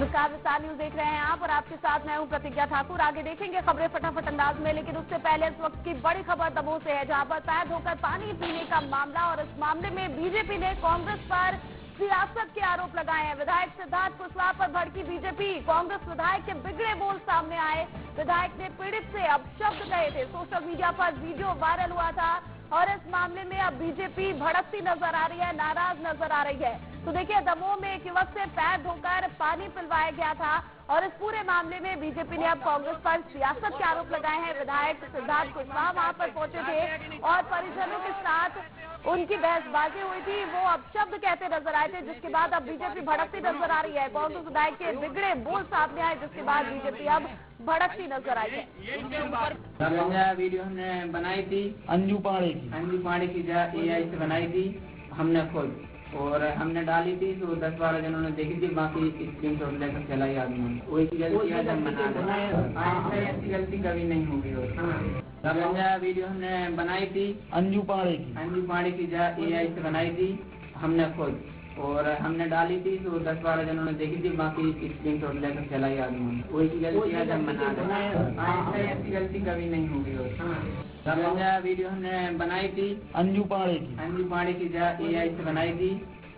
नमस्कार, विस्तार न्यूज देख रहे हैं आप और आपके साथ मैं हूं प्रतिज्ञा ठाकुर। आगे देखेंगे खबरें फटाफट अंदाज में, लेकिन उससे पहले इस वक्त की बड़ी खबर दमोह से है, जहां पर पैर धोकर पानी पीने का मामला और इस मामले में बीजेपी ने कांग्रेस पर सियासत के आरोप लगाए हैं। विधायक सिद्धार्थ कुशवाहा पर भड़की बीजेपी, कांग्रेस विधायक के बिगड़े बोल सामने आए। विधायक ने पीड़ित से अपशब्द कहे थे। सोशल मीडिया पर वीडियो वायरल हुआ था और इस मामले में अब बीजेपी भड़कती नजर आ रही है, नाराज नजर आ रही है। तो देखिए, दमोह में एक युवक से पैर धोकर पानी पिलवाया गया था और इस पूरे मामले में बीजेपी ने अब कांग्रेस पर सियासत के आरोप लगाए हैं। विधायक सिद्धार्थ कुशवाहा वहां पर पहुंचे थे और परिजनों के साथ उनकी बहसबाजी हुई थी। वो अपशब्द कहते नजर आए थे, जिसके बाद अब बीजेपी भड़कती नजर आ रही है। कांग्रेस विधायक के बिगड़े बोल सामने आए, जिसके बाद बीजेपी अब भड़कती नजर आई है। वीडियो हमने बनाई थी अंजू पाड़े की AI से बनाई थी हमने खुद, और हमने डाली थी तो 10-12 जनों ने देखी थी, बाकी स्क्रीनशॉट लेकर चलाई आदमी। वही गलती आज हम मना रहे हैं, ऐसी गलती कभी नहीं होगी। और वीडियो हमने बनाई थी अंजू पाड़े की AI से बनाई थी हमने खुद, और हमने डाली थी तो 10-12 जनों ने देखी थी, बाकी स्क्रीनशॉट लेकर चलाई आदमी। वही गलती आज हम मना रहे हैं, ऐसी गलती कभी नहीं होगी। और वीडियो हमने बनाई थी अंजू पाड़े की AI से बनाई थी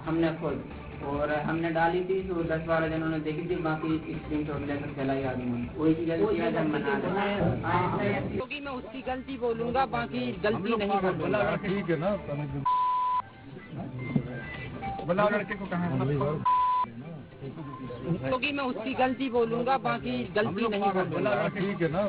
हमने खुद, और हमने डाली थी तो 10-12 जनों ने देखी थी, बाकी स्क्रीनशॉट लेकर चलाई आदमी। वही गलती आज हम मना रहे हैं, क्योंकि मैं उसकी गलती बोलूंगा, बाकी गलती नहीं बोलूंगा। ठीक है ना, बोला लड़के को कहा, क्योंकि मैं उसकी गलती बोलूंगा, बाकी गलती नहीं बोलूंगा। ठीक है ना।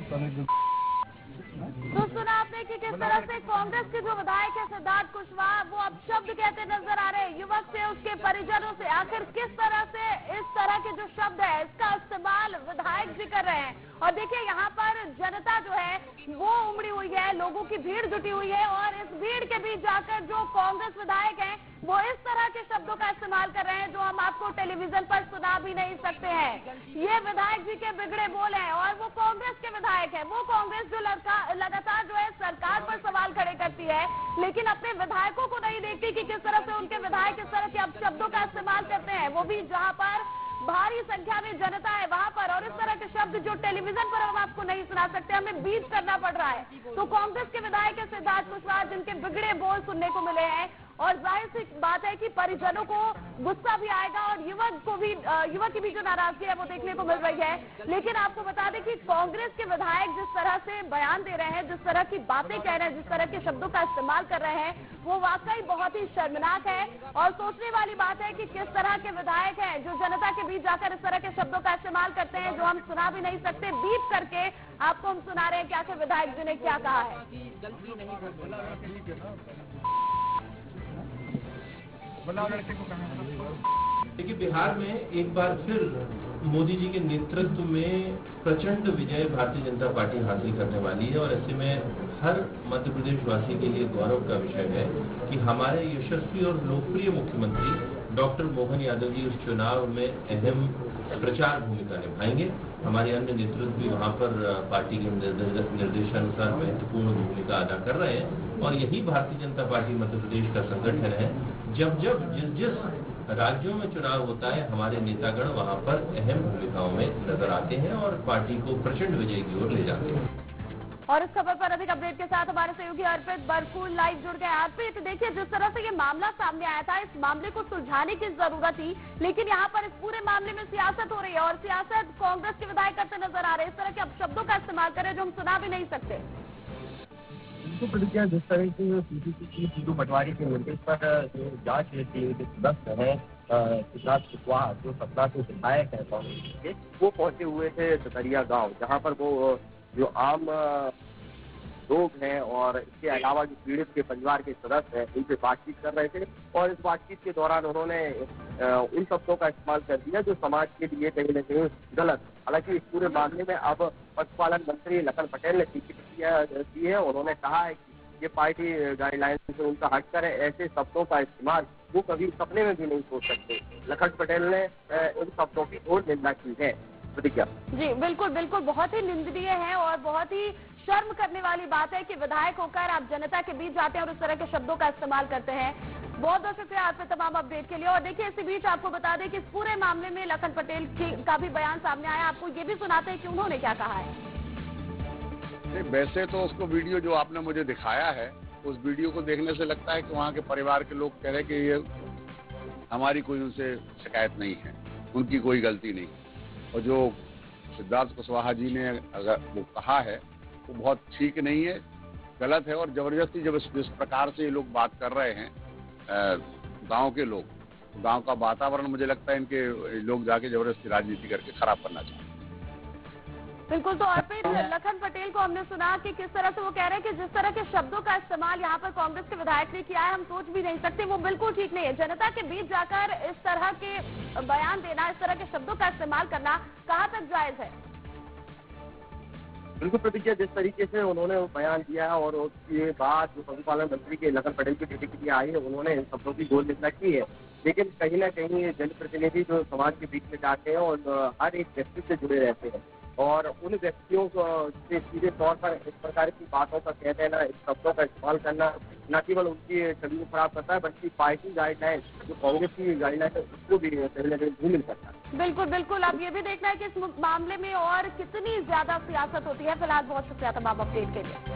तो सुना आपने कि किस तरह से कांग्रेस के जो विधायक है सिद्धार्थ कुशवाहा, वो अब शब्द कहते नजर आ रहे हैं युवक से, उसके परिजनों से। आखिर किस तरह से इस तरह के जो शब्द है इसका इस्तेमाल विधायक भी कर रहे हैं। और देखिए, यहाँ पर जनता जो है वो उमड़ी हुई है, लोगों की भीड़ जुटी हुई है, और इस भीड़ के बीच जाकर जो कांग्रेस विधायक हैं वो इस तरह के शब्दों का इस्तेमाल कर रहे हैं जो हम आपको टेलीविजन पर सुना भी नहीं सकते हैं। ये विधायक जी के बिगड़े बोल हैं और वो कांग्रेस के विधायक हैं। वो कांग्रेस जो लगातार जो है सरकार पर सवाल खड़े करती है, लेकिन अपने विधायकों को नहीं देखती कि किस तरह से उनके विधायक इस तरह के अपशब्दों का इस्तेमाल करते हैं, वो भी जहां पर भारी संख्या में जनता है वहां पर। और इस तरह के शब्द जो टेलीविजन पर हम आपको नहीं सुना सकते, हमें बीट करना पड़ रहा है। तो कांग्रेस के विधायक है सिद्धार्थ कुशवाहा, जिनके बिगड़े बोल सुनने को मिले हैं, और जाहिर सी बात है कि परिजनों को गुस्सा भी आएगा और युवक की भी जो नाराजगी है वो देखने को मिल रही है। लेकिन आपको बता दें कि कांग्रेस के विधायक जिस तरह से बयान दे रहे हैं, जिस तरह की बातें कह रहे हैं, जिस तरह के शब्दों का इस्तेमाल कर रहे हैं, वो वाकई बहुत ही शर्मनाक है। और सोचने वाली बात है कि किस तरह के विधायक हैं जो जनता के बीच जाकर इस तरह के शब्दों का इस्तेमाल करते हैं जो हम सुना भी नहीं सकते। बीप करके आपको हम सुना रहे हैं कि आखिर विधायक जी ने क्या कहा है। देखिए, बिहार में एक बार फिर मोदी जी के नेतृत्व में प्रचंड विजय भारतीय जनता पार्टी हासिल करने वाली है, और ऐसे में हर मध्य प्रदेश वासी के लिए गौरव का विषय है कि हमारे यशस्वी और लोकप्रिय मुख्यमंत्री डॉक्टर मोहन यादव जी उस चुनाव में अहम प्रचार भूमिका निभाएंगे। हमारे अन्य नेतृत्व भी वहाँ पर पार्टी के निर्देशानुसार महत्वपूर्ण भूमिका अदा कर रहे हैं, और यही भारतीय जनता पार्टी मध्य प्रदेश का संगठन है। जब जिस राज्यों में चुनाव होता है, हमारे नेतागण वहाँ पर अहम भूमिकाओं में नजर आते हैं और पार्टी को प्रचंड विजय की ओर ले जाते हैं। और इस खबर पर अधिक अपडेट के साथ हमारे सहयोगी अर्पित बरकूल लाइव जुड़ गए। अर्पित, देखिए, जिस तरह से ये मामला सामने आया था, इस मामले को सुलझाने की जरूरत थी, लेकिन यहाँ पर इस पूरे मामले में सियासत हो रही है और सियासत कांग्रेस के विधायक करते नजर आ रहे हैं। इस तरह के अपशब्दों का इस्तेमाल करें जो हम सुना भी नहीं सकते। प्रतिक्रिया जिस तरह की सीबीसी की सीधू पटवारी के निर्देश पर जो जांच के सदस्य है सिद्धार्थ कुशवाहा, जो सत्ता के विधायक है कांग्रेस के, वो पहुंचे हुए थे दतरिया गांव, जहां पर वो जो आम लोग हैं और इसके अलावा जो पीड़ित के परिवार के सदस्य हैं उनसे बातचीत कर रहे थे। और इस बातचीत के दौरान उन्होंने उन शब्दों का इस्तेमाल कर दिया जो समाज के लिए कहीं न कहीं गलत। हालांकि इस पूरे मामले में अब पशुपालन मंत्री लखन पटेल ने प्रतिक्रिया दी है। उन्होंने कहा है कि ये पार्टी गाइडलाइन से उनका हटकर है, ऐसे शब्दों का इस्तेमाल वो कभी सपने में भी नहीं सोच सकते। लखन पटेल ने उन शब्दों की घोर निंदा की है। प्रतिज्ञा। जी बिल्कुल बिल्कुल, बहुत ही निंदनीय है और बहुत ही शर्म करने वाली बात है कि विधायक होकर आप जनता के बीच जाते हैं और उस तरह के शब्दों का इस्तेमाल करते हैं। बहुत बहुत शुक्रिया आपके तमाम अपडेट के लिए। और देखिए, इसी बीच आपको बता दें कि इस पूरे मामले में लखन पटेल का भी बयान सामने आया। आपको ये भी सुनाते हैं कि उन्होंने क्या कहा है। नहीं, वैसे तो उसको वीडियो जो आपने मुझे दिखाया है, उस वीडियो को देखने से लगता है कि वहाँ के परिवार के लोग कह रहे हैं कि ये हमारी कोई उनसे शिकायत नहीं है, उनकी कोई गलती नहीं। और जो सिद्धार्थ कुशवाहा जी ने अगर वो कहा है वो बहुत ठीक नहीं है, गलत है। और जबरदस्ती जब जिस प्रकार से ये लोग बात कर रहे हैं गांव के लोग, गांव का वातावरण मुझे लगता है इनके लोग जाके जबरदस्ती राजनीति करके खराब करना चाहते हैं। बिल्कुल। तो अर्पित, लखन पटेल को हमने सुना कि किस तरह से वो कह रहे हैं कि जिस तरह के शब्दों का इस्तेमाल यहाँ पर कांग्रेस के विधायक ने किया है, हम सोच भी नहीं सकते, वो बिल्कुल ठीक नहीं है। जनता के बीच जाकर इस तरह के बयान देना, इस तरह के शब्दों का इस्तेमाल करना कहाँ तक जायज है? बिल्कुल प्रतिज्ञा, जिस तरीके से उन्होंने वो बयान दिया है और उसके बाद जो पशुपालन मंत्री के लखन पटेल की प्रतिक्रिया आई है, उन्होंने इन शब्दों की गोल निंदा की है। लेकिन कहीं ना कहीं ये जनप्रतिनिधि जो समाज के बीच में जाते हैं और हर एक व्यक्ति से जुड़े रहते हैं और उन व्यक्तियों को से सीधे तौर पर इस प्रकार की बातों का कह देना, इस शब्दों का इस्तेमाल करना न केवल उनकी छवि को खराब करता है, बल्कि पार्टी गाइडलाइन जो कांग्रेस की गाइडलाइन है उसको भी कहीं ना कहीं धूमिल करता है। बिल्कुल बिल्कुल। अब ये भी देखना है कि इस मामले में और कितनी ज्यादा सियासत होती है। फिलहाल बहुत शुक्रिया तमाम अपडेट के लिए।